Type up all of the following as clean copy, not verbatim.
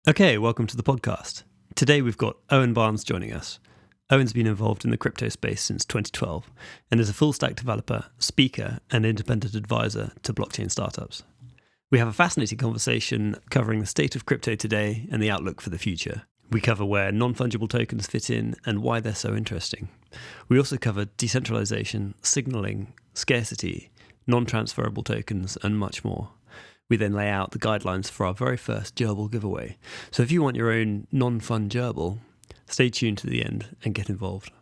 Okay, welcome to the podcast. Today we've got Owen Barnes joining us. Owen's been involved in the crypto space since 2012 and is a full-stack developer, speaker, and independent advisor to blockchain startups. We have a fascinating conversation covering the state of crypto today and the outlook for the future. We cover where non-fungible tokens fit in and why they're so interesting. We also cover decentralisation, signaling, scarcity, non-transferable tokens, and much more. We then lay out the guidelines for our very first Gerbil giveaway. So if you want your own non-fungerbil, stay tuned to the end and get involved.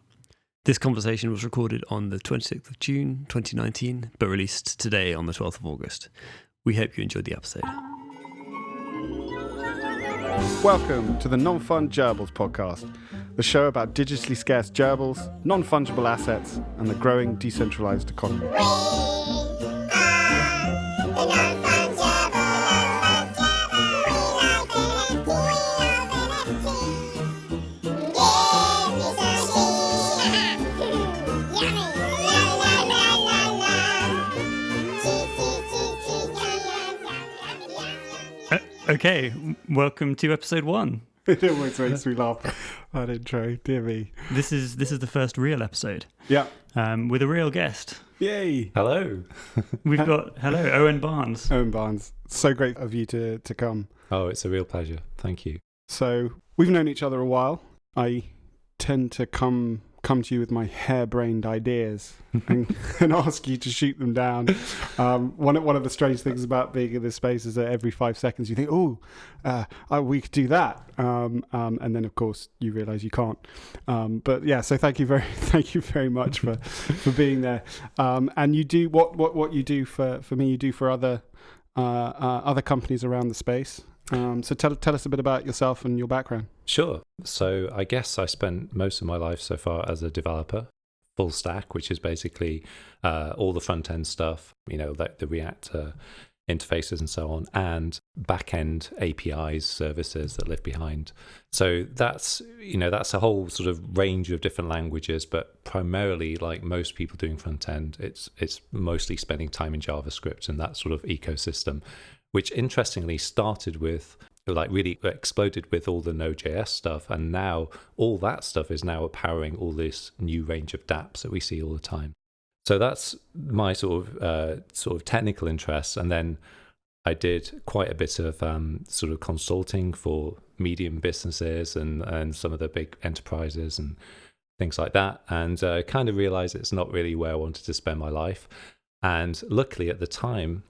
This conversation was recorded on the 26th of June 2019, but released today on the 12th of August. We hope you enjoyed the episode. Welcome to the Non-funGerbils Podcast, the show about digitally scarce gerbils, non-fungible assets, and the growing decentralised economy. Okay, welcome to episode 1. It always makes me laugh, that intro, dear me. This is the first real episode. Yeah. With a real guest. Yay. Hello. We've got, Owen Barnes. Owen Barnes, so great of you to come. Oh, it's a real pleasure. Thank you. So, we've known each other a while. I tend to come to you with my harebrained ideas and ask you to shoot them down. One of the strange things about being in this space is that every 5 seconds you think, we could do that, and then of course you realise you can't. But yeah, so thank you very much for being there. And you do what you do for me. You do for other companies around the space. So tell us a bit about yourself and your background. Sure. So I guess I spent most of my life so far as a developer, full stack, which is basically all the front end stuff, like the React interfaces and so on, and back end APIs, services that live behind. So that's a whole sort of range of different languages, but primarily, like most people doing front end, it's mostly spending time in JavaScript and that sort of ecosystem, which interestingly started with, really exploded with all the Node.js stuff, and now all that stuff is now powering all this new range of dApps that we see all the time. So that's my sort of technical interests, and then I did quite a bit of sort of consulting for medium businesses and some of the big enterprises and things like that, and kind of realized it's not really where I wanted to spend my life. And luckily at the time,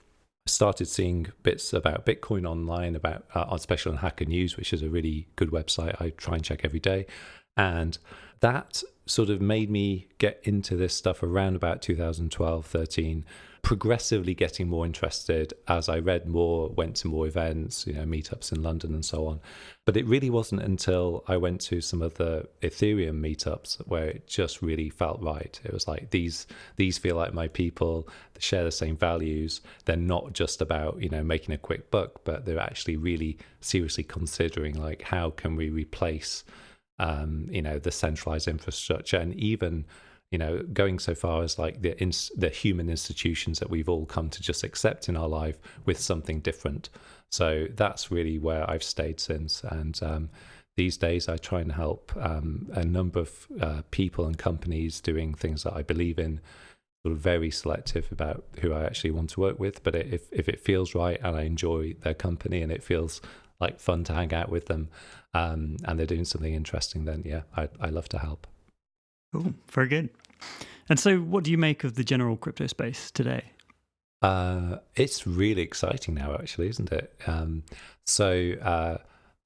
I started seeing bits about Bitcoin online, especially on Hacker News, which is a really good website I try and check every day. And that sort of made me get into this stuff around about 2012, 13, progressively getting more interested as I read more, went to more events, meetups in London and so on. But it really wasn't until I went to some of the Ethereum meetups where it just really felt right. It was like, these feel like my people, they share the same values. They're not just about, making a quick buck, but they're actually really seriously considering, like, how can we replace the centralized infrastructure, and even going so far as like the human institutions that we've all come to just accept in our life with something different. So that's really where I've stayed since. And these days I try and help a number of people and companies doing things that I believe in, sort of very selective about who I actually want to work with. But if it feels right and I enjoy their company and it feels like fun to hang out with them, and they're doing something interesting, then yeah, I love to help. Cool, very good. And so what do you make of the general crypto space today? It's really exciting now, actually, isn't it? So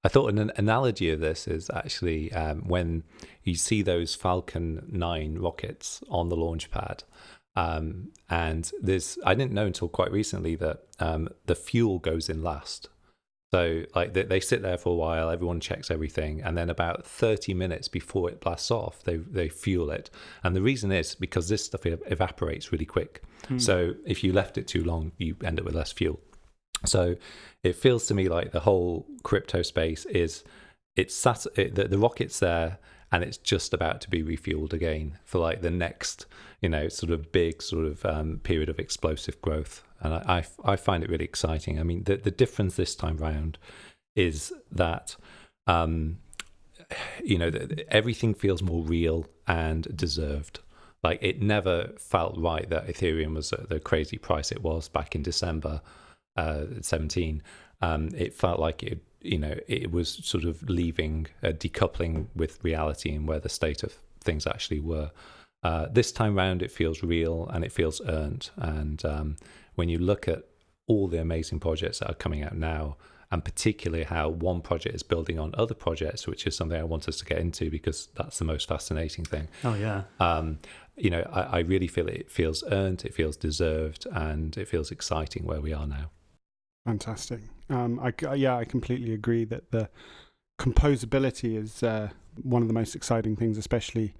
I thought an analogy of this is actually when you see those Falcon 9 rockets on the launch pad. And I didn't know until quite recently that the fuel goes in last. So like they sit there for a while, everyone checks everything, and then about 30 minutes before it blasts off, they fuel it. And the reason is because this stuff evaporates really quick. So if you left it too long, you end up with less fuel. So it feels to me like the whole crypto space is, the rocket's there, and it's just about to be refueled again for like the next, sort of big sort of period of explosive growth. And I find it really exciting. I mean, the difference this time round is that everything feels more real and deserved. Like, it never felt right that Ethereum was at the crazy price it was back in December 17. It felt like it was sort of leaving, decoupling with reality and where the state of things actually were. This time round, it feels real and it feels earned. And when you look at all the amazing projects that are coming out now, and particularly how one project is building on other projects, which is something I want us to get into because that's the most fascinating thing. Oh, yeah. I really feel it feels earned, it feels deserved, and it feels exciting where we are now. Fantastic. I completely agree that the composability is one of the most exciting things, especially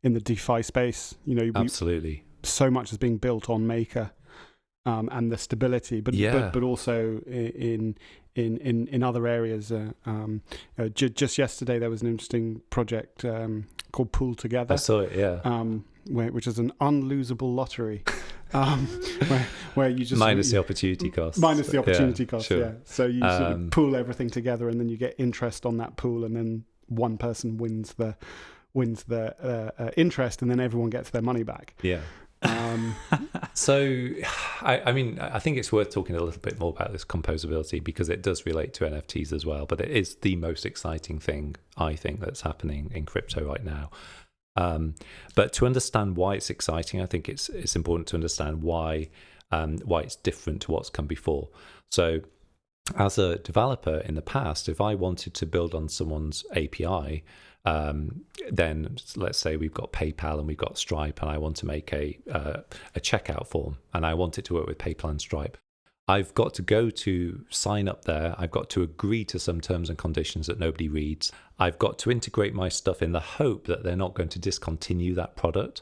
in the DeFi space. Absolutely. So much is being built on Maker and the stability, but also in other areas. Just yesterday there was an interesting project called Pool Together. I saw it, yeah. Which is an unlosable lottery. Where you just minus the opportunity cost. Minus the opportunity cost, sure. yeah. So you sort of pool everything together, and then you get interest on that pool, and then one person wins the interest, and then everyone gets their money back. Yeah. So, I think it's worth talking a little bit more about this composability because it does relate to NFTs as well, but it is the most exciting thing, I think, that's happening in crypto right now. But to understand why it's exciting, I think it's important to understand why it's different to what's come before. So, as a developer in the past, if I wanted to build on someone's API, then let's say we've got PayPal and we've got Stripe, and I want to make a checkout form, and I want it to work with PayPal and Stripe. I've got to go to sign up there. I've got to agree to some terms and conditions that nobody reads. I've got to integrate my stuff in the hope that they're not going to discontinue that product,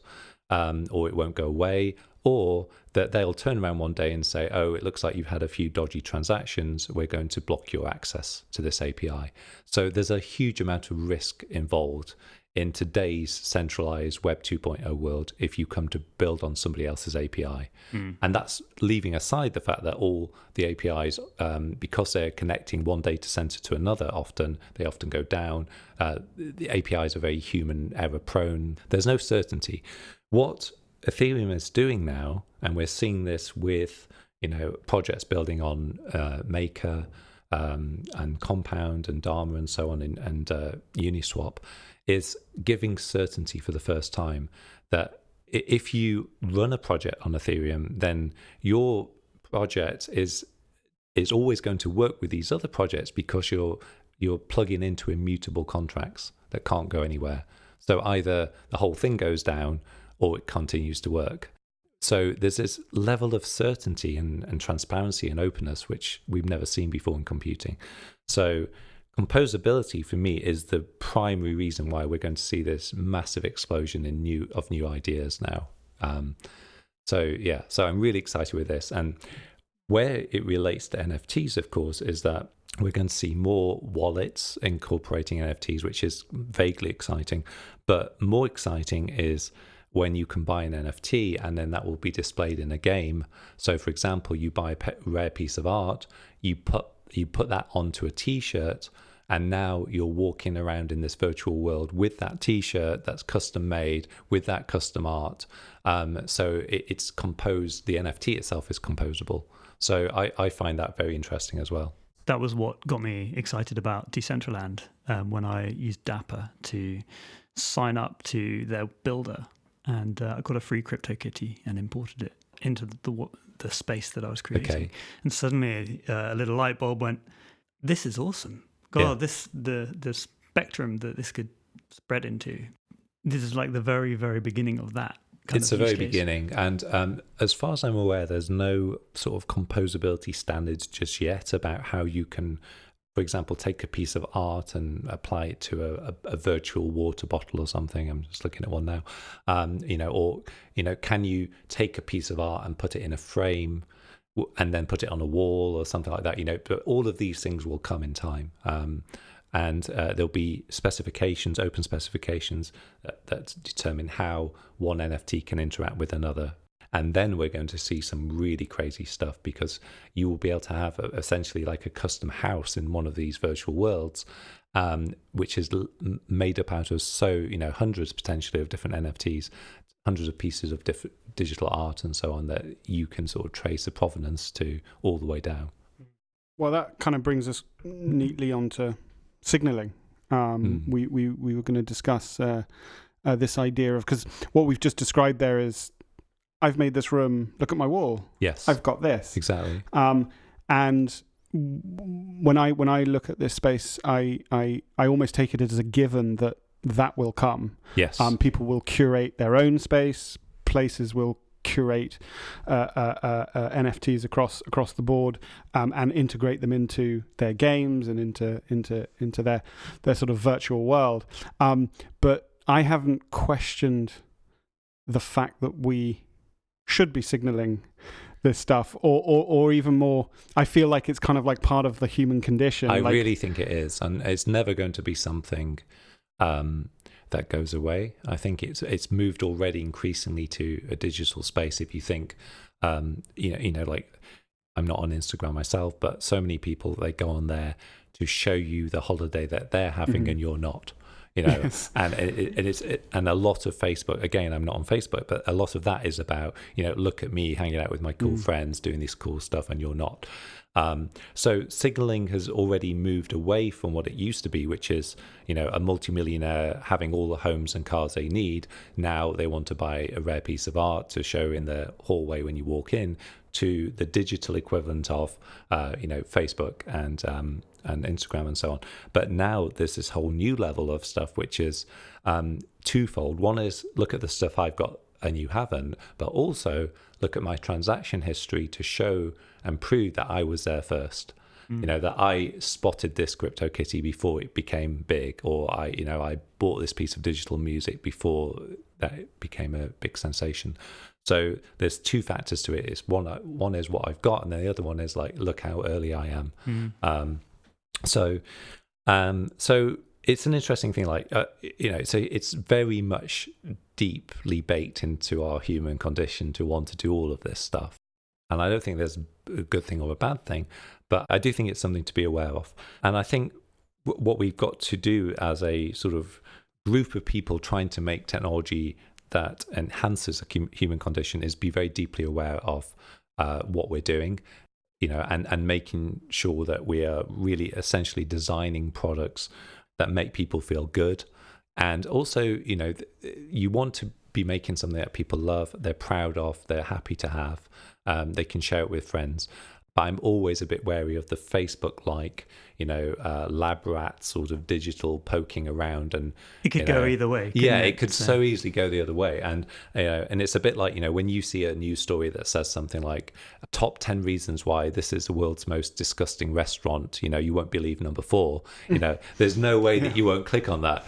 or it won't go away, or that they'll turn around one day and say, oh, it looks like you've had a few dodgy transactions. We're going to block your access to this API. So there's a huge amount of risk involved in today's centralized Web 2.0 world if you come to build on somebody else's API. And that's leaving aside the fact that all the APIs, because they're connecting one data center to another, they often go down. The APIs are very human error prone. There's no certainty. What Ethereum is doing now, and we're seeing this with projects building on Maker and Compound and Dharma and so on, and Uniswap, is giving certainty for the first time that if you run a project on Ethereum, then your project is always going to work with these other projects because you're plugging into immutable contracts that can't go anywhere. So either the whole thing goes down or it continues to work. So there's this level of certainty and transparency and openness which we've never seen before in computing. So composability for me is the primary reason why we're going to see this massive explosion in new ideas now. So I'm really excited with this. And where it relates to NFTs, of course, is that we're going to see more wallets incorporating NFTs, which is vaguely exciting. But more exciting is when you can buy an NFT and then that will be displayed in a game. So, for example, you buy a rare piece of art, you put that onto a T-shirt, and now you're walking around in this virtual world with that T-shirt that's custom made with that custom art. So it's composed. The NFT itself is composable. So I find that very interesting as well. That was what got me excited about Decentraland when I used Dapper to sign up to their builder, and I got a free CryptoKitty and imported it into the space that I was creating. Okay. And suddenly a little light bulb went, this is awesome. God, yeah. The spectrum that this could spread into. This is like the very, very beginning of that. It's the very beginning. And as far as I'm aware, there's no sort of composability standards just yet about how you can, for example, take a piece of art and apply it to a virtual water bottle or something. I'm just looking at one now. Can you take a piece of art and put it in a frame and then put it on a wall or something like that? But all of these things will come in time. And there'll be specifications, open specifications that determine how one NFT can interact with another. And then we're going to see some really crazy stuff, because you will be able to have essentially like a custom house in one of these virtual worlds, which is made up out of hundreds potentially of different NFTs, hundreds of pieces of different digital art and so on, that you can sort of trace the provenance to all the way down. Well, that kind of brings us neatly onto signaling. We were going to discuss this idea of, because what we've just described there is, I've made this room, look at my wall. Yes. I've got this. Exactly. And when I look at this space, I almost take it as a given that will come. Yes. People will curate their own space. Places will curate NFTs across the board, and integrate them into their games and into their sort of virtual world. But I haven't questioned the fact that we should be signaling this stuff, or even more, I feel like it's kind of like part of the human condition. I really think it is, and it's never going to be something that goes away. I think it's moved already increasingly to a digital space. If you think, like, I'm not on Instagram myself, but so many people, they go on there to show you the holiday that they're having and you're not. Yes. And and a lot of Facebook, again, I'm not on Facebook, but a lot of that is about, look at me hanging out with my cool friends doing this cool stuff and you're not. So signaling has already moved away from what it used to be, which is, a multimillionaire having all the homes and cars they need. Now they want to buy a rare piece of art to show in the hallway when you walk in, to the digital equivalent of, Facebook and Instagram and so on. But now there's this whole new level of stuff, which is twofold. One is, look at the stuff I've got and you haven't, but also look at my transaction history to show and prove that I was there first. That I spotted this crypto kitty before it became big, or I bought this piece of digital music before that it became a big sensation. So there's two factors to it. It's one is what I've got, and then the other one is like, look how early I am. So it's an interesting thing. Like so it's very much deeply baked into our human condition to want to do all of this stuff. And I don't think there's a good thing or a bad thing, but I do think it's something to be aware of. And I think what we've got to do as a sort of group of people trying to make technology that enhances a human condition is be very deeply aware of what we're doing, and making sure that we are really essentially designing products that make people feel good. And also, you want to be making something that people love, they're proud of, they're happy to have, they can share it with friends. But I'm always a bit wary of the Facebook-like, lab rat sort of digital poking around, and it could go either way. Yeah, it could so easily go the other way, and and it's a bit like when you see a news story that says something like top 10 reasons why this is the world's most disgusting restaurant. You won't believe number 4. There's no way that you won't click on that.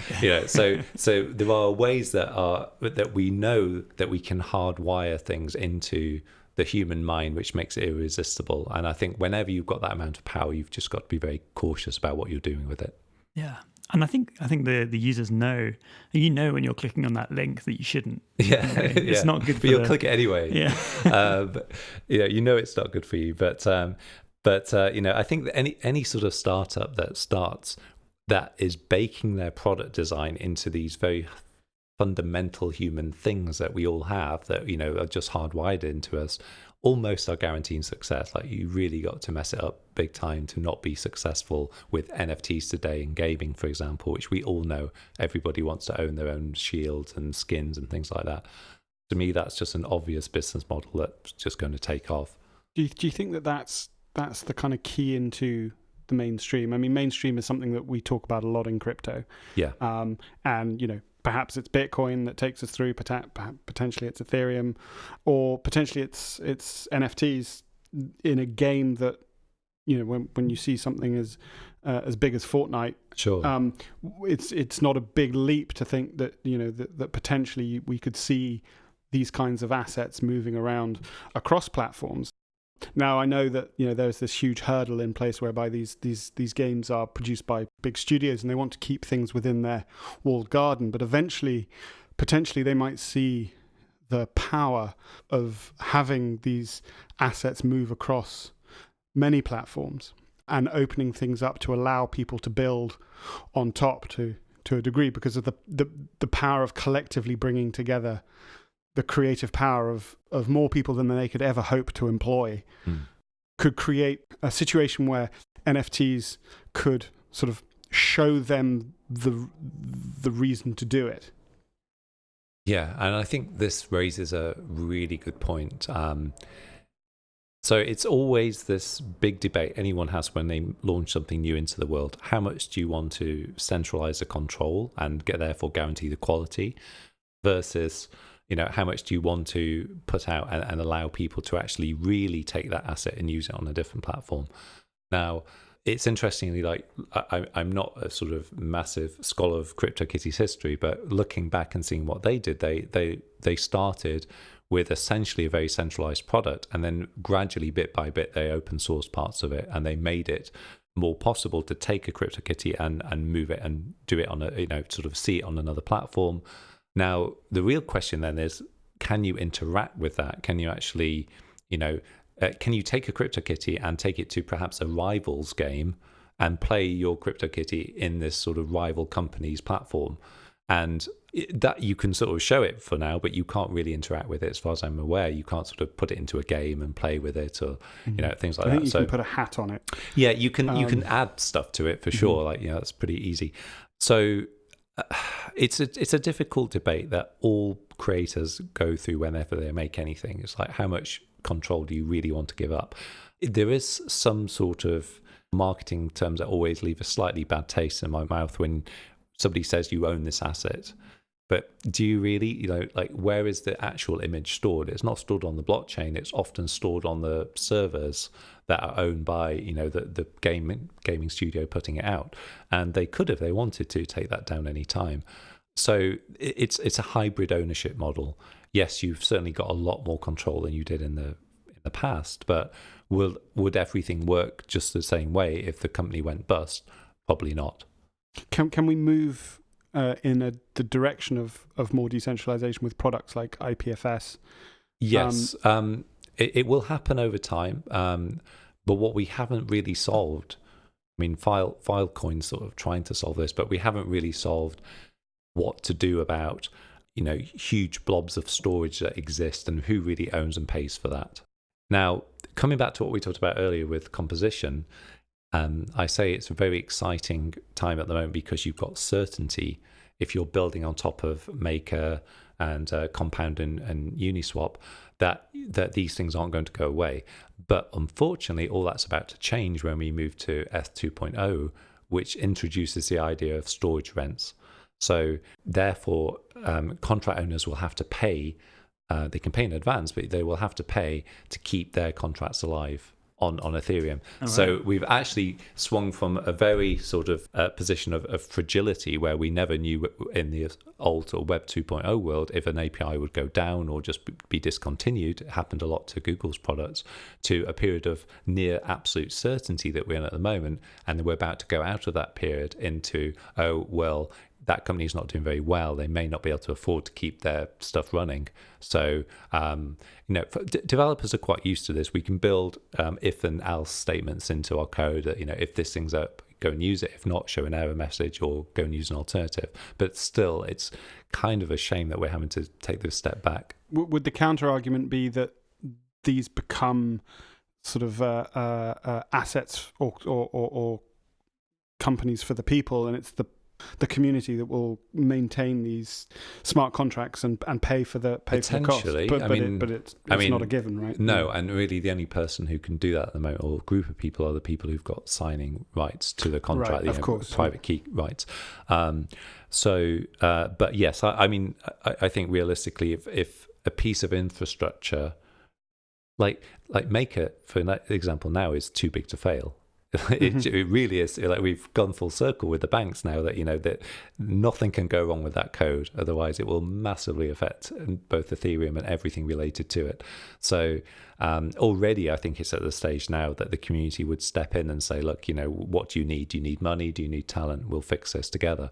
So there are ways that we know that we can hardwire things into the human mind, which makes it irresistible. And I think whenever you've got that amount of power, you've just got to be very cautious about what you're doing with it. Yeah. And I think the users know, when you're clicking on that link that you shouldn't. Yeah. It's not good for you. But you'll click it anyway. Yeah. But, it's not good for you. But I think that any sort of startup that is baking their product design into these very fundamental human things that we all have that are just hardwired into us, almost are guaranteeing success. Like, you really got to mess it up big time to not be successful with NFTs today in gaming, for example, which we all know everybody wants to own their own shields and skins and things like that. To me, that's just an obvious business model that's just going to take off. Do you think that's the kind of key into the mainstream? I mean, mainstream is something that we talk about a lot in crypto. Yeah. And perhaps it's Bitcoin that takes us through, potentially it's Ethereum, or potentially it's NFTs in a game that, when you see something as big as Fortnite, sure, it's not a big leap to think that that potentially we could see these kinds of assets moving around across platforms. Now, I know that there's this huge hurdle in place whereby these games are produced by big studios and they want to keep things within their walled garden, but eventually, potentially, they might see the power of having these assets move across many platforms and opening things up to allow people to build on top to a degree, because of the power of collectively bringing together the creative power of more people than they could ever hope to employ, could create a situation where NFTs could sort of show them the reason to do it. Yeah, and I think this raises a really good point. So it's always this big debate anyone has when they launch something new into the world. How much do you want to centralize the control and therefore guarantee the quality versus, how much do you want to put out and allow people to actually really take that asset and use it on a different platform? Now, it's interestingly, like, I'm not a sort of massive scholar of CryptoKitties history, but looking back and seeing what they did, they started with essentially a very centralized product, and then gradually, bit by bit, they open sourced parts of it, and they made it more possible to take a CryptoKitty and move it and do it on a, sort of see it on another platform. Now, the real question then is, can you interact with that? Can you actually, can you take a CryptoKitty and take it to perhaps a rival's game and play your CryptoKitty in this sort of rival company's platform? And that you can sort of show it for now, but you can't really interact with it, as far as I'm aware. You can't sort of put it into a game and play with it, or things like that. I think you can put a hat on it. Yeah, you can add stuff to it for sure. Like, that's pretty easy. So it's a difficult debate that all creators go through whenever they make anything. It's like, how much control do you really want to give up? There is some sort of marketing terms that always leave a slightly bad taste in my mouth when somebody says you own this asset, but do you really, like, where is the actual image stored? It's not stored on the blockchain. It's often stored on the servers that are owned by, the gaming studio putting it out. And they could, if they wanted to, take that down any time. So it's a hybrid ownership model. Yes, you've certainly got a lot more control than you did in the past, but would everything work just the same way if the company went bust? Probably not. Can we move in the direction of more decentralization with products like IPFS? Yes, it will happen over time. But what we haven't really solved, I mean, Filecoin's sort of trying to solve this, but we haven't really solved what to do about, huge blobs of storage that exist and who really owns and pays for that. Now, coming back to what we talked about earlier with composition, I say it's a very exciting time at the moment because you've got certainty. If you're building on top of Maker and Compound and Uniswap, that these things aren't going to go away. But unfortunately, all that's about to change when we move to ETH 2.0, which introduces the idea of storage rents. So therefore, contract owners will have to pay. They can pay in advance, but they will have to pay to keep their contracts alive on Ethereum. Right. So we've actually swung from a very sort of position of fragility where we never knew in the old or Web 2.0 world if an API would go down or just be discontinued. It happened a lot to Google's products, to a period of near absolute certainty that we're in at the moment. And we're about to go out of that period into, that company's not doing very well. They may not be able to afford to keep their stuff running. So, developers are quite used to this. We can build if and else statements into our code. If this thing's up, go and use it. If not, show an error message or go and use an alternative. But still, it's kind of a shame that we're having to take this step back. Would the counter argument be that these become sort of assets or companies for the people, and it's the community that will maintain these smart contracts and pay for the cost? But it's not a given, right? No, and really the only person who can do that at the moment, or group of people, are the people who've got signing rights to the contract, right, of course, private key rights. But yes, I think realistically, if a piece of infrastructure like Maker, for example, now is too big to fail. It really is like we've gone full circle with the banks now that that nothing can go wrong with that code, otherwise it will massively affect both Ethereum and everything related to it. So already I think it's at the stage now that the community would step in and say, look, what do you need? Do you need money? Do you need talent? We'll fix this together.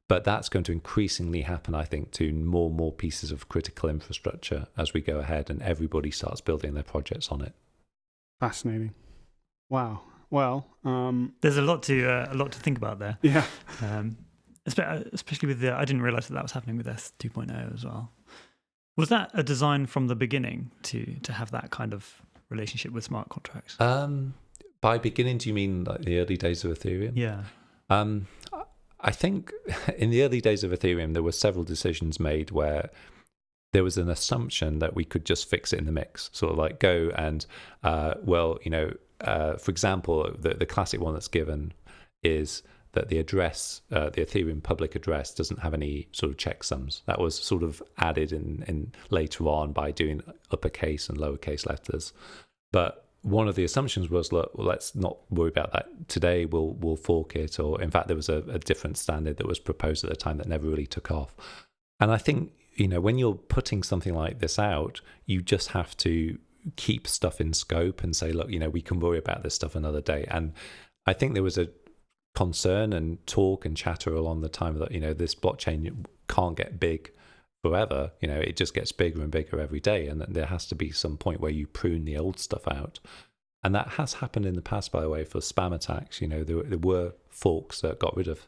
But that's going to increasingly happen, I think, to more and more pieces of critical infrastructure as we go ahead and everybody starts building their projects on it. Fascinating. Wow. Well, there's a lot to think about there. Yeah. Especially with I didn't realize that was happening with ETH 2.0 as well. Was that a design from the beginning to have that kind of relationship with smart contracts? By beginning, do you mean like the early days of Ethereum? Yeah. I think in the early days of Ethereum, there were several decisions made where there was an assumption that we could just fix it in the mix, sort of like go and, for example, the classic one that's given is that the address, the Ethereum public address, doesn't have any sort of checksums. That was sort of added in later on by doing uppercase and lowercase letters. But one of the assumptions was, look, well, let's not worry about that today. We'll fork it, or in fact, there was a different standard that was proposed at the time that never really took off. And I think when you're putting something like this out, you just have to keep stuff in scope and say, look, we can worry about this stuff another day. And I think there was a concern and talk and chatter along the time that this blockchain can't get big forever. It just gets bigger and bigger every day, and there has to be some point where you prune the old stuff out. And that has happened in the past, by the way, for spam attacks. There were forks that got rid of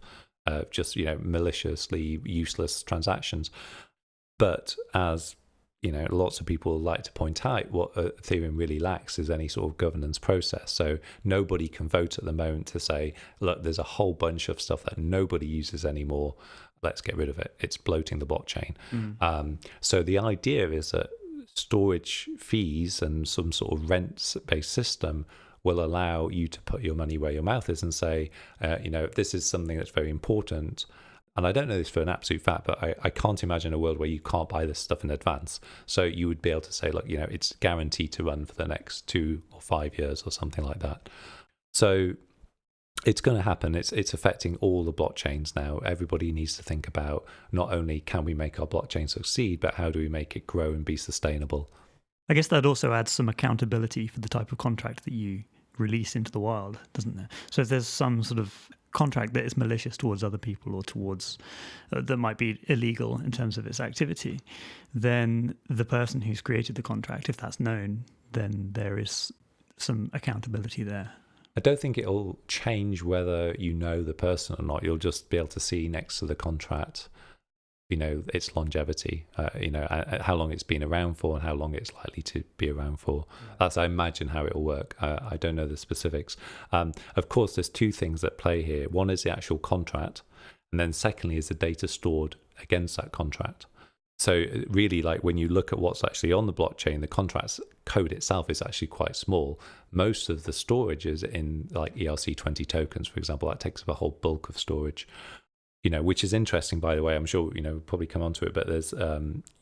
just maliciously useless transactions. But as lots of people like to point out, what Ethereum really lacks is any sort of governance process. So nobody can vote at the moment to say, look, there's a whole bunch of stuff that nobody uses anymore. Let's get rid of it. It's bloating the blockchain. So the idea is that storage fees and some sort of rent-based system will allow you to put your money where your mouth is and say, if this is something that's very important. And I don't know this for an absolute fact, but I can't imagine a world where you can't buy this stuff in advance. So you would be able to say, look, it's guaranteed to run for the next 2 or 5 years or something like that. So it's going to happen. It's affecting all the blockchains now. Everybody needs to think about not only can we make our blockchain succeed, but how do we make it grow and be sustainable? I guess that also adds some accountability for the type of contract that you release into the wild, doesn't there? So if there's some sort of contract that is malicious towards other people or towards that might be illegal in terms of its activity, then the person who's created the contract, if that's known, then there is some accountability there. I don't think it'll change whether the person or not. You'll just be able to see next to the contract, its longevity, how long it's been around for and how long it's likely to be around for. That's, I imagine, how it'll work. I don't know the specifics. Of course, there's two things that play here. One is the actual contract, and then secondly is the data stored against that contract. So really, like when you look at what's actually on the blockchain, the contract's code itself is actually quite small. Most of the storage is in like ERC20 tokens, for example. That takes up a whole bulk of storage. Which is interesting, by the way. I'm sure, we'll probably come onto it, but there's,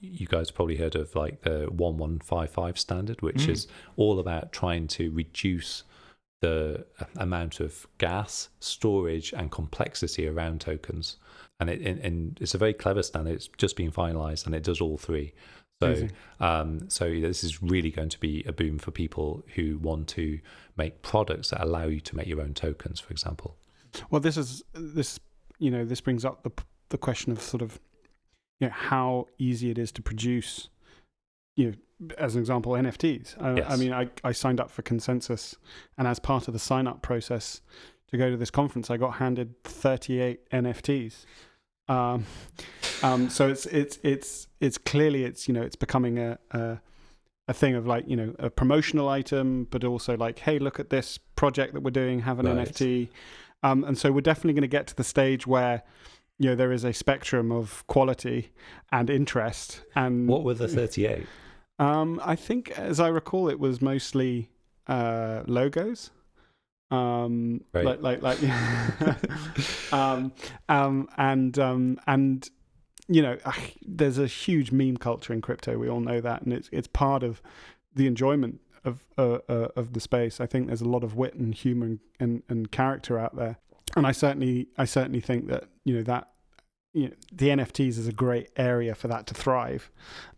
you guys probably heard of like the 1155 standard, which is all about trying to reduce the amount of gas, storage, and complexity around tokens. And it's a very clever standard. It's just been finalized, and it does all three. So, this is really going to be a boom for people who want to make products that allow you to make your own tokens, for example. Well, this brings up the question of sort of, how easy it is to produce, as an example, NFTs. Yes. I mean, I signed up for Consensus, and as part of the sign-up process to go to this conference, I got handed 38 NFTs. So it's clearly it's becoming a thing of like, a promotional item, but also like, hey, look at this project that we're doing, have an NFT. And so we're definitely going to get to the stage where, there is a spectrum of quality and interest. And what were the 38? I think, as I recall, it was mostly logos. Right. There's a huge meme culture in crypto. We all know that, and it's part of the enjoyment of the space. I think there's a lot of wit and humour and character out there, and I certainly think that the NFTs is a great area for that to thrive.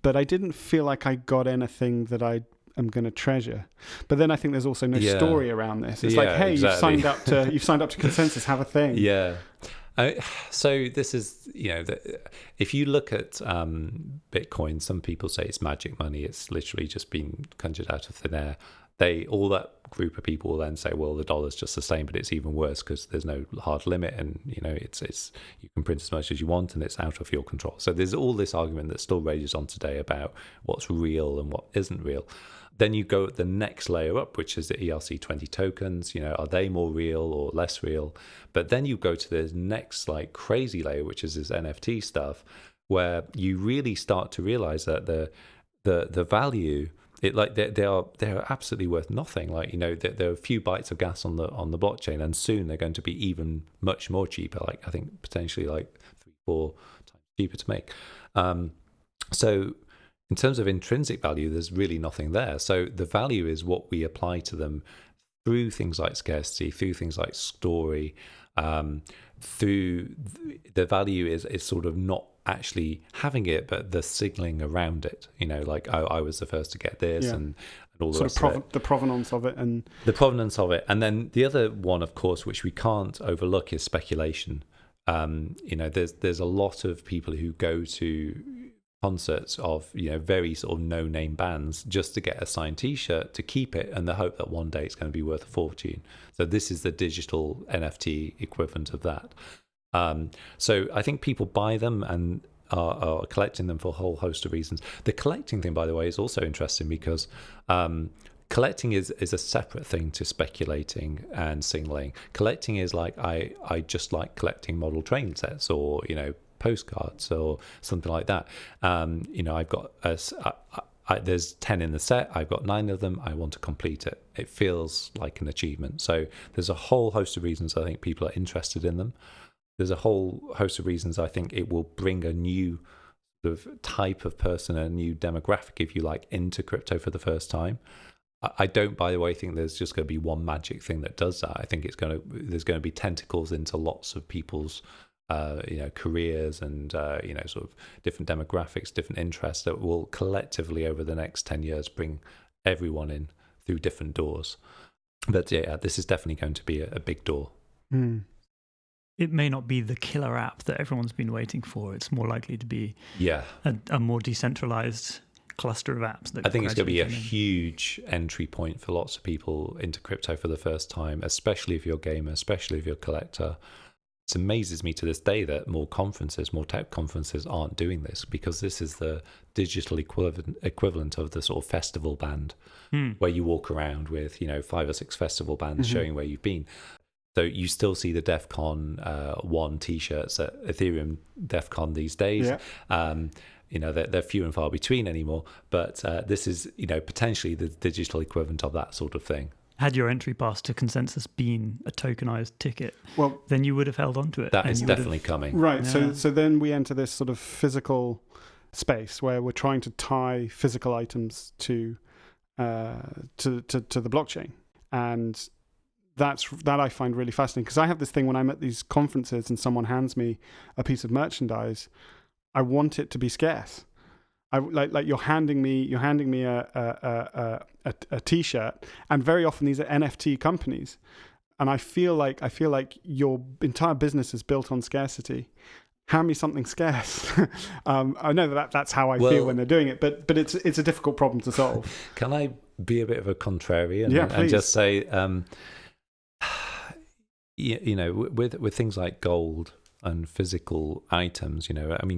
But I didn't feel like I got anything that I am going to treasure. But then I think there's also no story around this. It's like, hey, exactly. you've signed up to Consensus, have a thing. Yeah. So this is, if you look at Bitcoin, some people say it's magic money. It's literally just been conjured out of thin air. All that group of people will then say, well, the dollar's just the same, but it's even worse because there's no hard limit, and it's you can print as much as you want, and it's out of your control. So there's all this argument that still rages on today about what's real and what isn't real. Then you go the next layer up, which is the ERC20 tokens. Are they more real or less real? But then you go to the next crazy layer, which is this NFT stuff, where you really start to realize that the value, they are absolutely worth nothing. There are a few bytes of gas on the blockchain, and soon they're going to be even much more cheaper. I think potentially 3-4 times cheaper to make. So in terms of intrinsic value, there's really nothing there. So the value is what we apply to them through things like scarcity, through things like story. Through the value is sort of not actually having it, but the signaling around it. I was the first to get this, and all the rest of it. The provenance of it, and the provenance of it. And then the other one, of course, which we can't overlook, is speculation. There's a lot of people who go to concerts of very sort of no-name bands just to get a signed T-shirt to keep it, and the hope that one day it's going to be worth a fortune. So this is the digital NFT equivalent of that. So I think people buy them and are collecting them for a whole host of reasons. The collecting thing, by the way, is also interesting because collecting is a separate thing to speculating and signaling. Collecting is I just like collecting model train sets or postcards or something like that. I've got there's 10 in the set. I've got 9 of them. I want to complete it. It feels like an achievement. So there's a whole host of reasons I think people are interested in them. There's a whole host of reasons I think it will bring a new sort of type of person, a new demographic, if you like, into crypto for the first time. I don't, by the way, think there's just going to be one magic thing that does that. I think there's going to be tentacles into lots of people's careers and sort of different demographics, different interests that will collectively over the next 10 years bring everyone in through different doors. But this is definitely going to be a big door. It may not be the killer app that everyone's been waiting for. It's more likely to be a more decentralized cluster of apps. I think it's going to be a huge entry point for lots of people into crypto for the first time, especially if you're a gamer, especially if you're a collector. It amazes me to this day that more tech conferences aren't doing this, because this is the digital equivalent of the sort of festival band where you walk around with 5 or 6 festival bands showing where you've been. So you still see the DEF CON 1 T-shirts at Ethereum DEF CON these days. They're few and far between anymore. But this is potentially the digital equivalent of that sort of thing. Had your entry pass to Consensus been a tokenized ticket, then you would have held on to it. That is definitely coming. Right. Yeah. So then we enter this sort of physical space where we're trying to tie physical items to the blockchain. And that I find really fascinating, because I have this thing when I'm at these conferences and someone hands me a piece of merchandise, I want it to be scarce. I like you're handing me a T-shirt, and very often these are NFT companies, and I feel like your entire business is built on scarcity. Hand me something scarce. I know that's how I feel when they're doing it, but it's a difficult problem to solve. Can I be a bit of a contrarian and just say, with things like gold and physical items,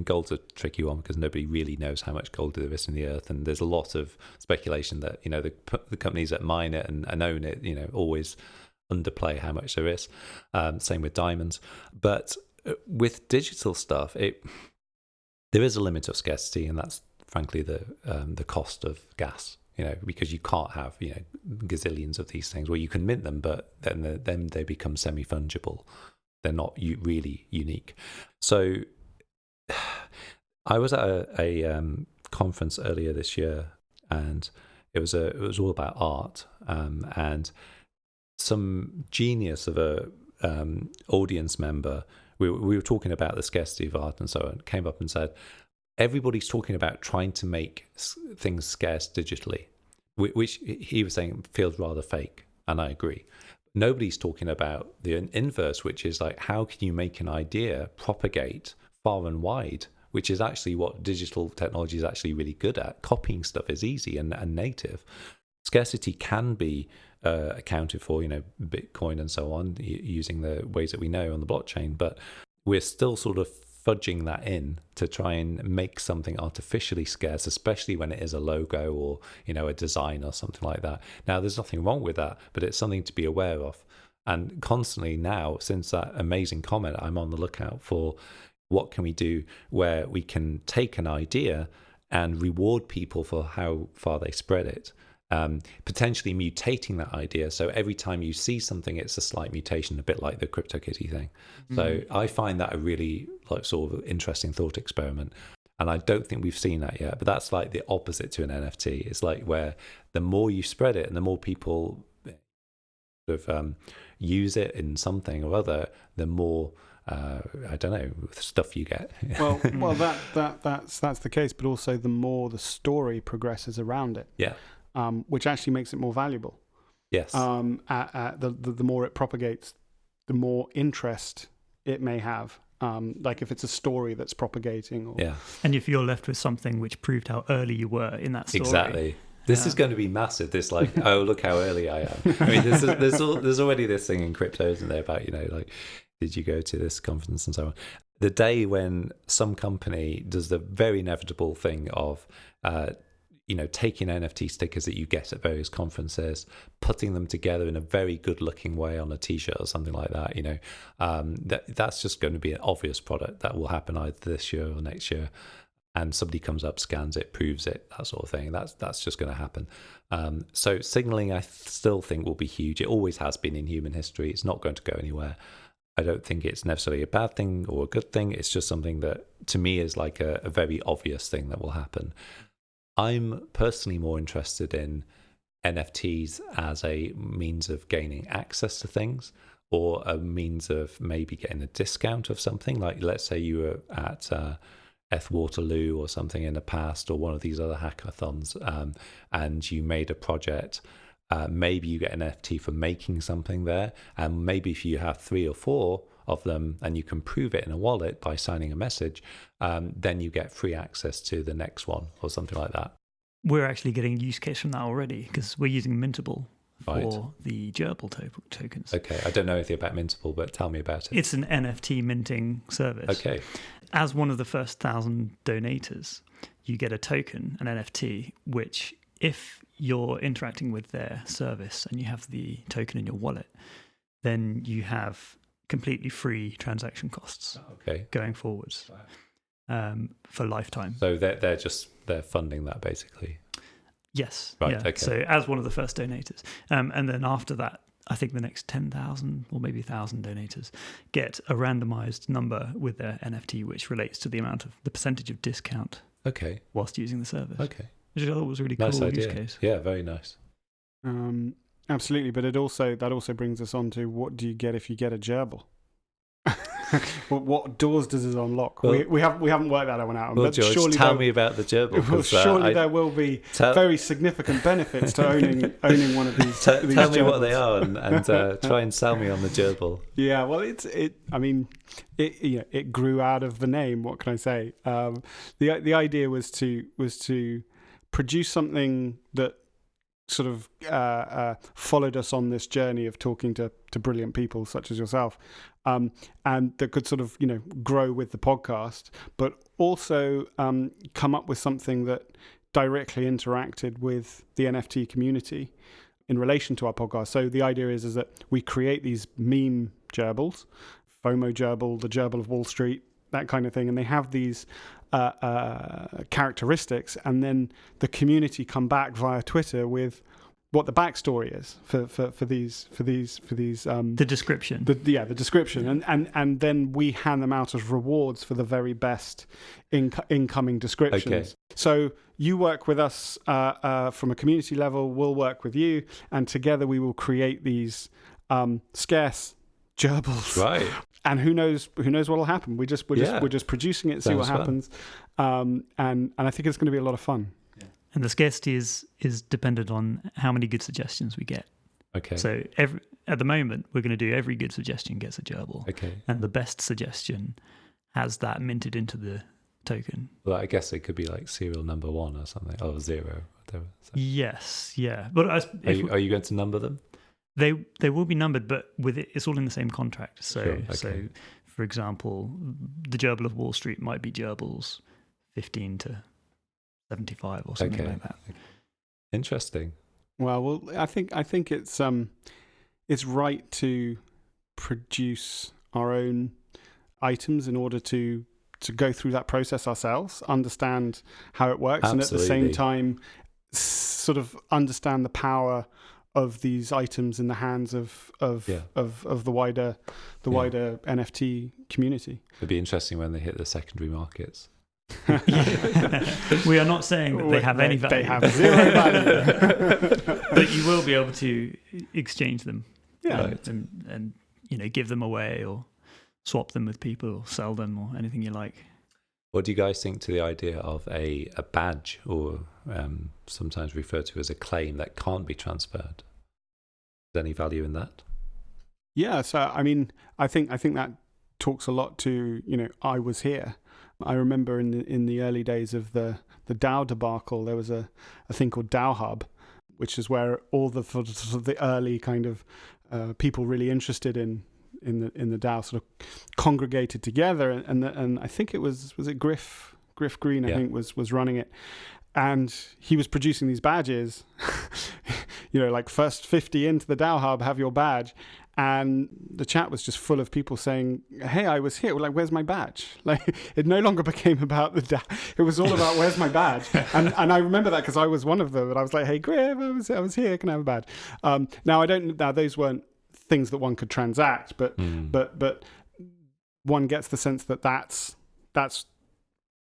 gold's a tricky one because nobody really knows how much gold there is in the earth, and there's a lot of speculation that the companies that mine it and own it always underplay how much there is. Same with diamonds. But with digital stuff, there is a limit of scarcity, and that's frankly the cost of gas. Because you can't have gazillions of these things. Well, you can mint them, but then they become semi-fungible. They're not really unique. So I was at a conference earlier this year, and It was all about art, and some genius of a audience member. We were talking about the scarcity of art and so on. Came up and said, everybody's talking about trying to make things scarce digitally, which he was saying feels rather fake, and I agree. Nobody's talking about the inverse, which is like, how can you make an idea propagate far and wide, which is actually what digital technology is actually really good at. Copying stuff is easy and native. Scarcity can be accounted for, Bitcoin and so on, using the ways that we know on the blockchain, but we're still sort of fudging that in to try and make something artificially scarce, especially when it is a logo or, a design or something like that. Now, there's nothing wrong with that, but it's something to be aware of. And constantly now, since that amazing comment, I'm on the lookout for what can we do where we can take an idea and reward people for how far they spread it. Potentially mutating that idea, so every time you see something, it's a slight mutation, a bit like the CryptoKitty thing. So I find that a really sort of interesting thought experiment, and I don't think we've seen that yet. But that's like the opposite to an NFT. It's like where the more you spread it and the more people sort of use it in something or other, the more stuff you get. well, that's the case, but also the more the story progresses around it. Yeah. Which actually makes it more valuable. Yes. The more it propagates, the more interest it may have. Like if it's a story that's propagating. And if you're left with something which proved how early you were in that story. Exactly. This is going to be massive. This oh, look how early I am. I mean, there's already this thing in crypto, isn't there, about, did you go to this conference and so on. The day when some company does the very inevitable thing of taking NFT stickers that you get at various conferences, putting them together in a very good looking way on a t-shirt or something like that, that's just going to be an obvious product that will happen either this year or next year. And somebody comes up, scans it, proves it, that sort of thing. That's just going to happen. So signaling, I still think, will be huge. It always has been in human history. It's not going to go anywhere. I don't think it's necessarily a bad thing or a good thing. It's just something that, to me, is like a very obvious thing that will happen. I'm personally more interested in NFTs as a means of gaining access to things, or a means of maybe getting a discount of something. Like, let's say you were at Eth Waterloo or something in the past, or one of these other hackathons, and you made a project. Maybe you get an NFT for making something there, and maybe if you have 3 or 4 of them and you can prove it in a wallet by signing a message, then you get free access to the next one or something like that. We're actually getting a use case from that already, because we're using Mintable for the Gerbil tokens. Okay, I don't know anything about Mintable, but tell me about it. It's an NFT minting service. Okay. As one of the first 1,000 donators, you get a token, an NFT, which if you're interacting with their service and you have the token in your wallet, then you have completely free transaction costs going forwards for lifetime. So they're funding that basically. Yes. Right. Yeah. Okay. So as one of the first donators, and then after that, I think the next 10,000 or maybe 1,000 donators get a randomized number with their NFT, which relates to the percentage of discount. Okay. Whilst using the service. Okay. Which I thought was a really nice cool idea. use case. Yeah, very nice. Absolutely, but that also brings us on to, what do you get if you get a gerbil? What doors does it unlock? Well, we haven't worked that one out. Well, but George, surely tell me about the gerbil. Well, surely there will be very significant benefits to owning one of these. Tell gerbils. me what they are and try and sell me on the gerbil. Yeah, well, it grew out of the name. What can I say? The idea was to produce something that sort of followed us on this journey of talking to brilliant people such as yourself, and that could sort of grow with the podcast, but also come up with something that directly interacted with the NFT community in relation to our podcast. So the idea is that we create these meme gerbils, FOMO gerbil, the gerbil of Wall Street, that kind of thing, and they have these characteristics, and then the community come back via Twitter with, what the backstory is for these the description. The description, and then we hand them out as rewards for the very best incoming descriptions. Okay. So you work with us from a community level, we'll work with you, and together we will create these scarce gerbils. Right. And who knows what will happen? We're just producing it, see what happens, and I think it's going to be a lot of fun. And the scarcity is dependent on how many good suggestions we get. Okay. So at the moment, we're going to do every good suggestion gets a gerbil. Okay. And the best suggestion has that minted into the token. Well, I guess it could be like serial number 1 or something, or 0, whatever. So. Yes, yeah. But are you going to number them? They will be numbered, but with it's all in the same contract. So, Sure, okay. So for example, the gerbil of Wall Street might be gerbils 15 to 75 or something like that. Interesting. Well, I think it's right to produce our own items in order to go through that process ourselves, understand how it works, Absolutely. and at the same time sort of understand the power of these items in the hands of the wider NFT community. It'd be interesting when they hit the secondary markets. We are not saying that they have any value. They have zero value. But you will be able to exchange them, Right. and give them away or swap them with people or sell them or anything you like. What do you guys think to the idea of a badge, or sometimes referred to as a claim, that can't be transferred? Is there any value in that? Yeah, so I mean, I think that talks a lot to I was here. I remember in the early days of the DAO debacle, there was a thing called DAO Hub, which is where all the early kind of people really interested in the DAO sort of congregated together, and I think it was it Griff Green, I think was running it, and he was producing these badges. Like first 50 into the DAO Hub have your badge. And the chat was just full of people saying, "Hey, I was here. Like, where's my badge?" Like, it no longer became about the DAO. It was all about where's my badge. And I remember that because I was one of them. And I was like, "Hey, Griff, I was here. Can I have a badge?" Now those weren't things that one could transact, but one gets the sense that that's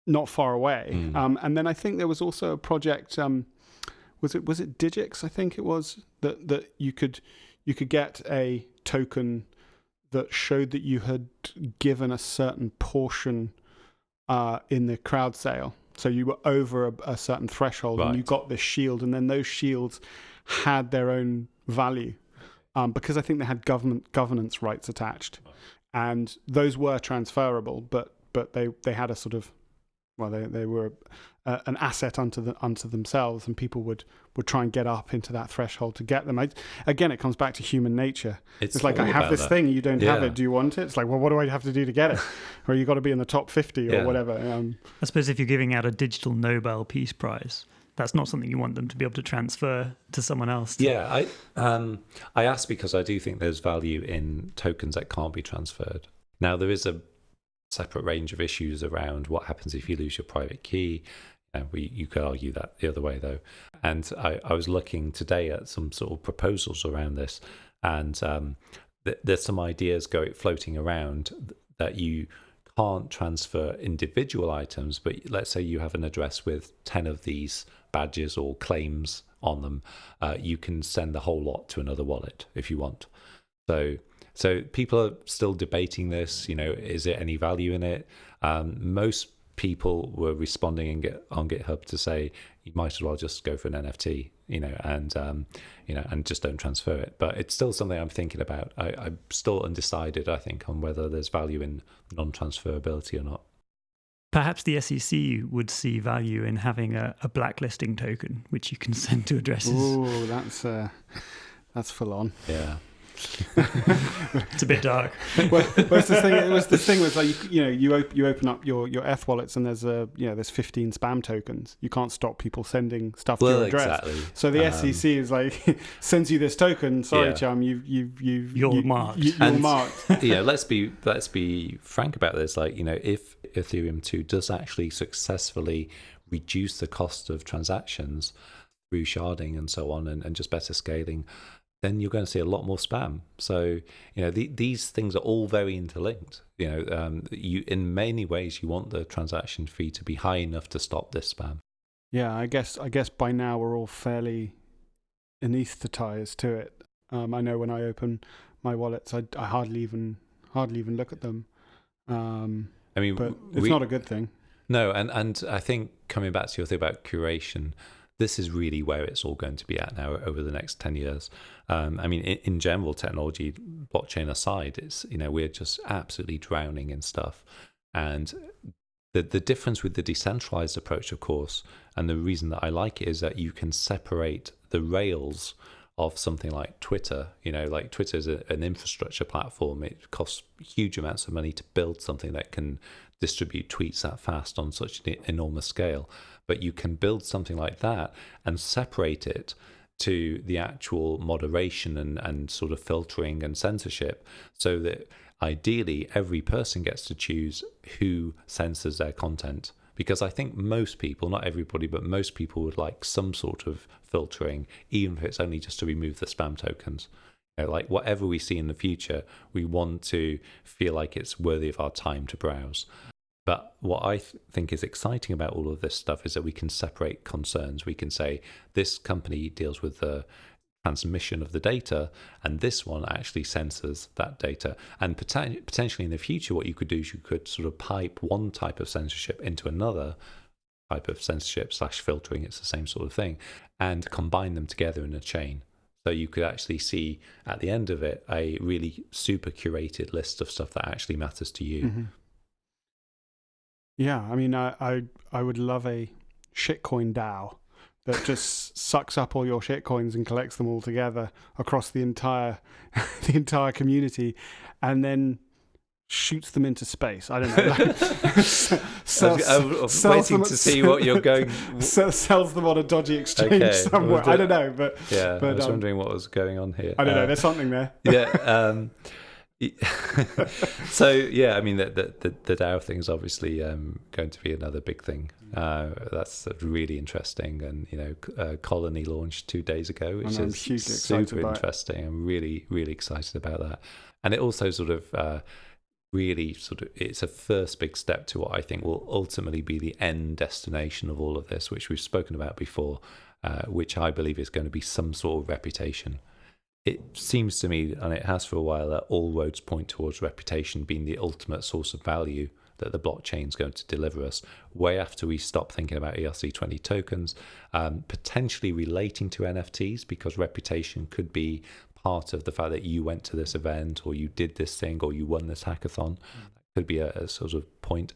not far away. And then I think there was also a project. Was it Digix? I think it was that you could get a token that showed that you had given a certain portion in the crowd sale. So you were over a certain threshold, right, and you got this shield, and then those shields had their own value because I think they had governance rights attached, and those were transferable, but they had a sort of, well, they were an asset unto themselves, and people would try and get up into that threshold to get them. Again, it comes back to human nature. It's like, I have this thing, you don't have it. Do you want it? It's like, well, what do I have to do to get it? Or you got to be in the top 50 or whatever. I suppose if you're giving out a digital Nobel Peace Prize, that's not something you want them to be able to transfer to someone else. Yeah, I ask because I do think there's value in tokens that can't be transferred. Now, there is a separate range of issues around what happens if you lose your private key. You could argue that the other way, though. And I was looking today at some sort of proposals around this, and there's some ideas floating around that you can't transfer individual items, but let's say you have an address with 10 of these badges or claims on them, you can send the whole lot to another wallet if you want. So people are still debating this. Is there any value in it? Most people were responding on GitHub to say you might as well just go for an NFT, and just don't transfer it. But it's still something I'm thinking about. I'm still undecided, I think, on whether there's value in non-transferability or not. Perhaps the SEC would see value in having a blacklisting token, which you can send to addresses. Ooh, that's full on. Yeah. It's a bit dark. Well, it's this thing. It was this thing was like you open up your F wallets, and there's 15 spam tokens. You can't stop people sending stuff to your address. Exactly. So the SEC is like sends you this token. Sorry, chum, you're marked. You're marked. Let's be frank about this. Like, if Ethereum 2 does actually successfully reduce the cost of transactions through sharding and so on, and just better scaling, then you're going to see a lot more spam. So, these things are all very interlinked. You in many ways you want the transaction fee to be high enough to stop this spam. Yeah, I guess by now we're all fairly anesthetized to it. I know when I open my wallets, I hardly even look at them. But it's not a good thing. No, and I think coming back to your thing about curation, this is really where it's all going to be at now over the next 10 years. In general, technology, blockchain aside, it's we're just absolutely drowning in stuff. And the difference with the decentralized approach, of course, and the reason that I like it is that you can separate the rails of something like Twitter. Like Twitter is an infrastructure platform. It costs huge amounts of money to build something that can distribute tweets that fast on such an enormous scale. But you can build something like that and separate it to the actual moderation and sort of filtering and censorship, so that ideally every person gets to choose who censors their content. Because I think most people, not everybody, but most people would like some sort of filtering, even if it's only just to remove the spam tokens. Like whatever we see in the future, we want to feel like it's worthy of our time to browse. But what I think is exciting about all of this stuff is that we can separate concerns. We can say this company deals with the transmission of the data, and this one actually censors that data. And potentially in the future, what you could do is you could sort of pipe one type of censorship into another type of censorship / filtering. It's the same sort of thing, and combine them together in a chain. So you could actually see at the end of it a really super curated list of stuff that actually matters to you. Mm-hmm. Yeah, I would love a shitcoin DAO that just sucks up all your shitcoins and collects them all together across the entire community, and then shoots them into space. I don't know. I'm waiting to see what you're going. Sells them on a dodgy exchange somewhere. I don't know, but I was wondering what was going on here. I don't know. There's something there. Yeah. So yeah, the DAO thing is obviously going to be another big thing. That's really interesting, and Colony launched 2 days ago, which is super interesting. I'm really, really excited about that, and it also it's a first big step to what I think will ultimately be the end destination of all of this, which we've spoken about before, which I believe is going to be some sort of reputation. It seems to me, and it has for a while, that all roads point towards reputation being the ultimate source of value that the blockchain is going to deliver us, way after we stop thinking about ERC20 tokens, potentially relating to NFTs, because reputation could be part of the fact that you went to this event, or you did this thing, or you won this hackathon. That could be a sort of point.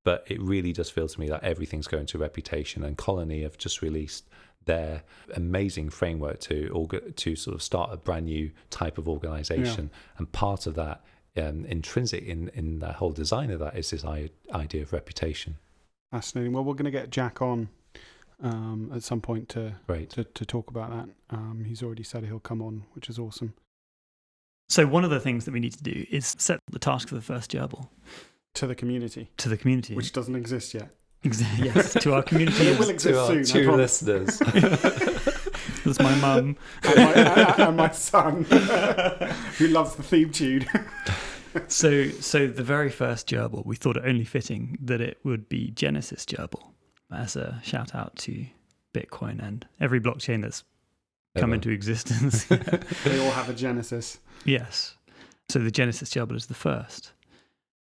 But it really does feel to me that everything's going to reputation, and Colony have just released their amazing framework to sort of start a brand new type of organization. And part of that, intrinsic in the whole design of that, is this idea of reputation. Fascinating. Well, we're going to get Jack on at some point to talk about that. He's already said he'll come on, which is awesome. So one of the things that we need to do is set the task for the first gerbil to the community, which doesn't exist yet. Yes, to our community. It will exist soon. Two listeners. That's my mum and my son, who loves the theme tune. So the very first gerbil, we thought it only fitting that it would be Genesis gerbil, as a shout out to Bitcoin and every blockchain that's come into existence. They all have a Genesis. Yes. So the Genesis gerbil is the first.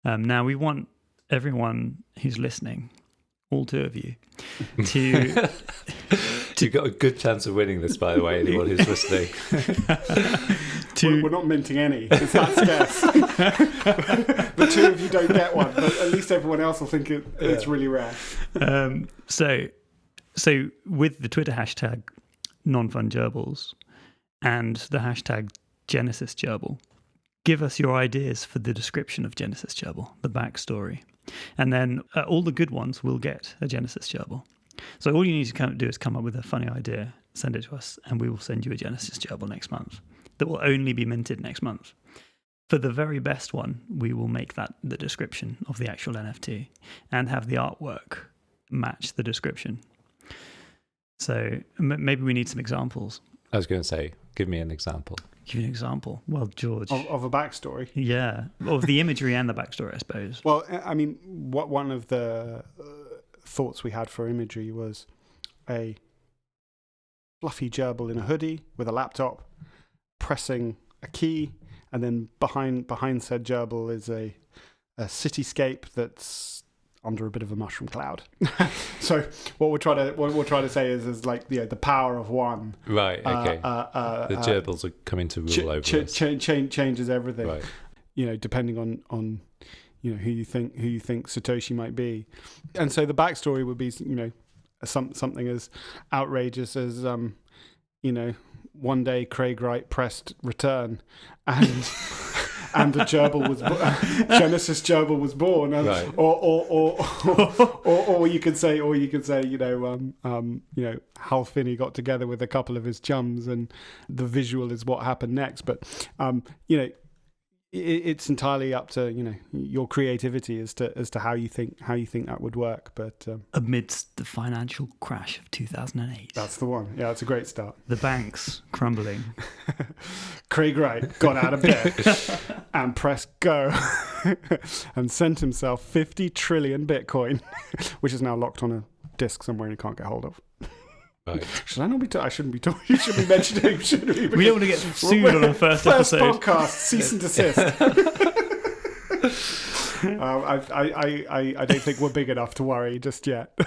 Now we want everyone who's listening, all two of you, to... You've got a good chance of winning this, by the way, anyone who's listening. We're not minting any. It's that scarce. The two of you don't get one, but at least everyone else will think it's really rare. So with the Twitter hashtag non-fungibles and the hashtag Genesis gerbil, give us your ideas for the description of Genesis gerbil, the backstory. And then all the good ones will get a Genesis gerbil. So all you need to do is come up with a funny idea, send it to us, and we will send you a Genesis gerbil next month that will only be minted next month. For the very best one, we will make that the description of the actual NFT and have the artwork match the description. So maybe we need some examples. I was going to say, give me an example. Give you an example. Well, George. Of a backstory. Yeah. Of the imagery and the backstory, I suppose. Well, I mean, one of the thoughts we had for imagery was a fluffy gerbil in a hoodie with a laptop pressing a key, and then behind said gerbil is a cityscape that's under a bit of a mushroom cloud. So what we're trying to say is like the power of one. Right. Okay. The gerbils are coming to rule over us. Changes everything. Right. Depending on who you think Satoshi might be, and so the backstory would be something as outrageous as one day Craig Wright pressed return and and the gerbil was Genesis gerbil was born, right. or you could say Hal Finney got together with a couple of his chums, and the visual is what happened next. But it's entirely up to your creativity as to how you think that would work. But amidst the financial crash of 2008, that's the one. Yeah, it's a great start. The banks crumbling. Craig Wright got out of bed and pressed go and sent himself 50 trillion Bitcoin, which is now locked on a disk somewhere and you can't get hold of. Right. Should I not be talking? I shouldn't be talking. You should be mentioning. We don't want to get sued on our first episode. Podcast, cease and desist. I don't think we're big enough to worry just yet.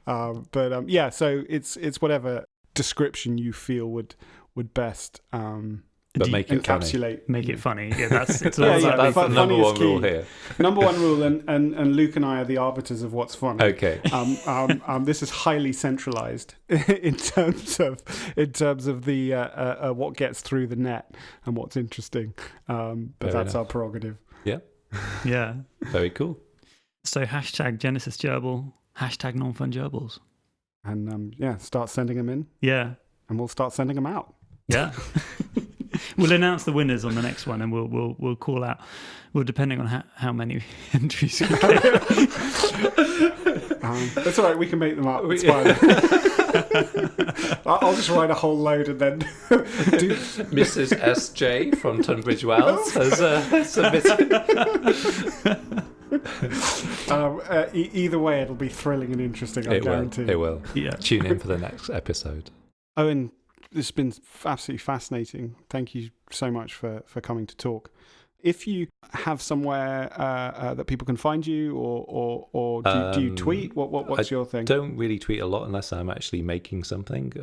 Yeah. So it's whatever description you feel would best. But make it encapsulate. Funny. Make it funny. Yeah, that's it's all that's the number one rule here. Number one rule, and Luke and I are the arbiters of what's funny. Okay. This is highly centralized in terms of the what gets through the net and what's interesting. But Fair that's enough. our prerogative. Yeah. Yeah. Very cool. So #Genesis gerbil, #NonFunGerbils. And start sending them in. Yeah. And we'll start sending them out. Yeah. We'll announce the winners on the next one, and we'll call out. Well, depending on how many entries we get. That's all right. We can make them up. It's fine. I'll just write a whole load and then do. Mrs. S.J. from Tunbridge Wells has submitted. Either way, it'll be thrilling and interesting. I guarantee. It will. Yeah. Tune in for the next episode. Owen, this has been absolutely fascinating. Thank you so much for coming to talk. If you have somewhere that people can find you, or do you tweet? What's your thing? I don't really tweet a lot unless I'm actually making something.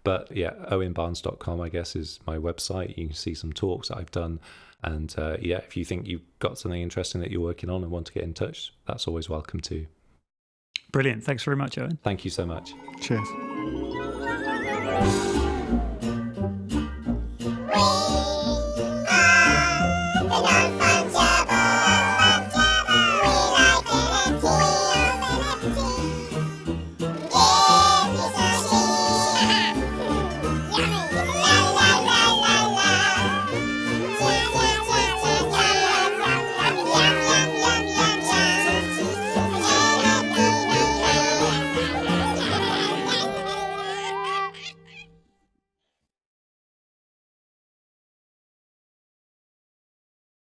But yeah, owenbarnes.com, I guess, is my website. You can see some talks that I've done. And if you think you've got something interesting that you're working on and want to get in touch, that's always welcome too. Brilliant. Thanks very much, Owen. Thank you so much. Cheers.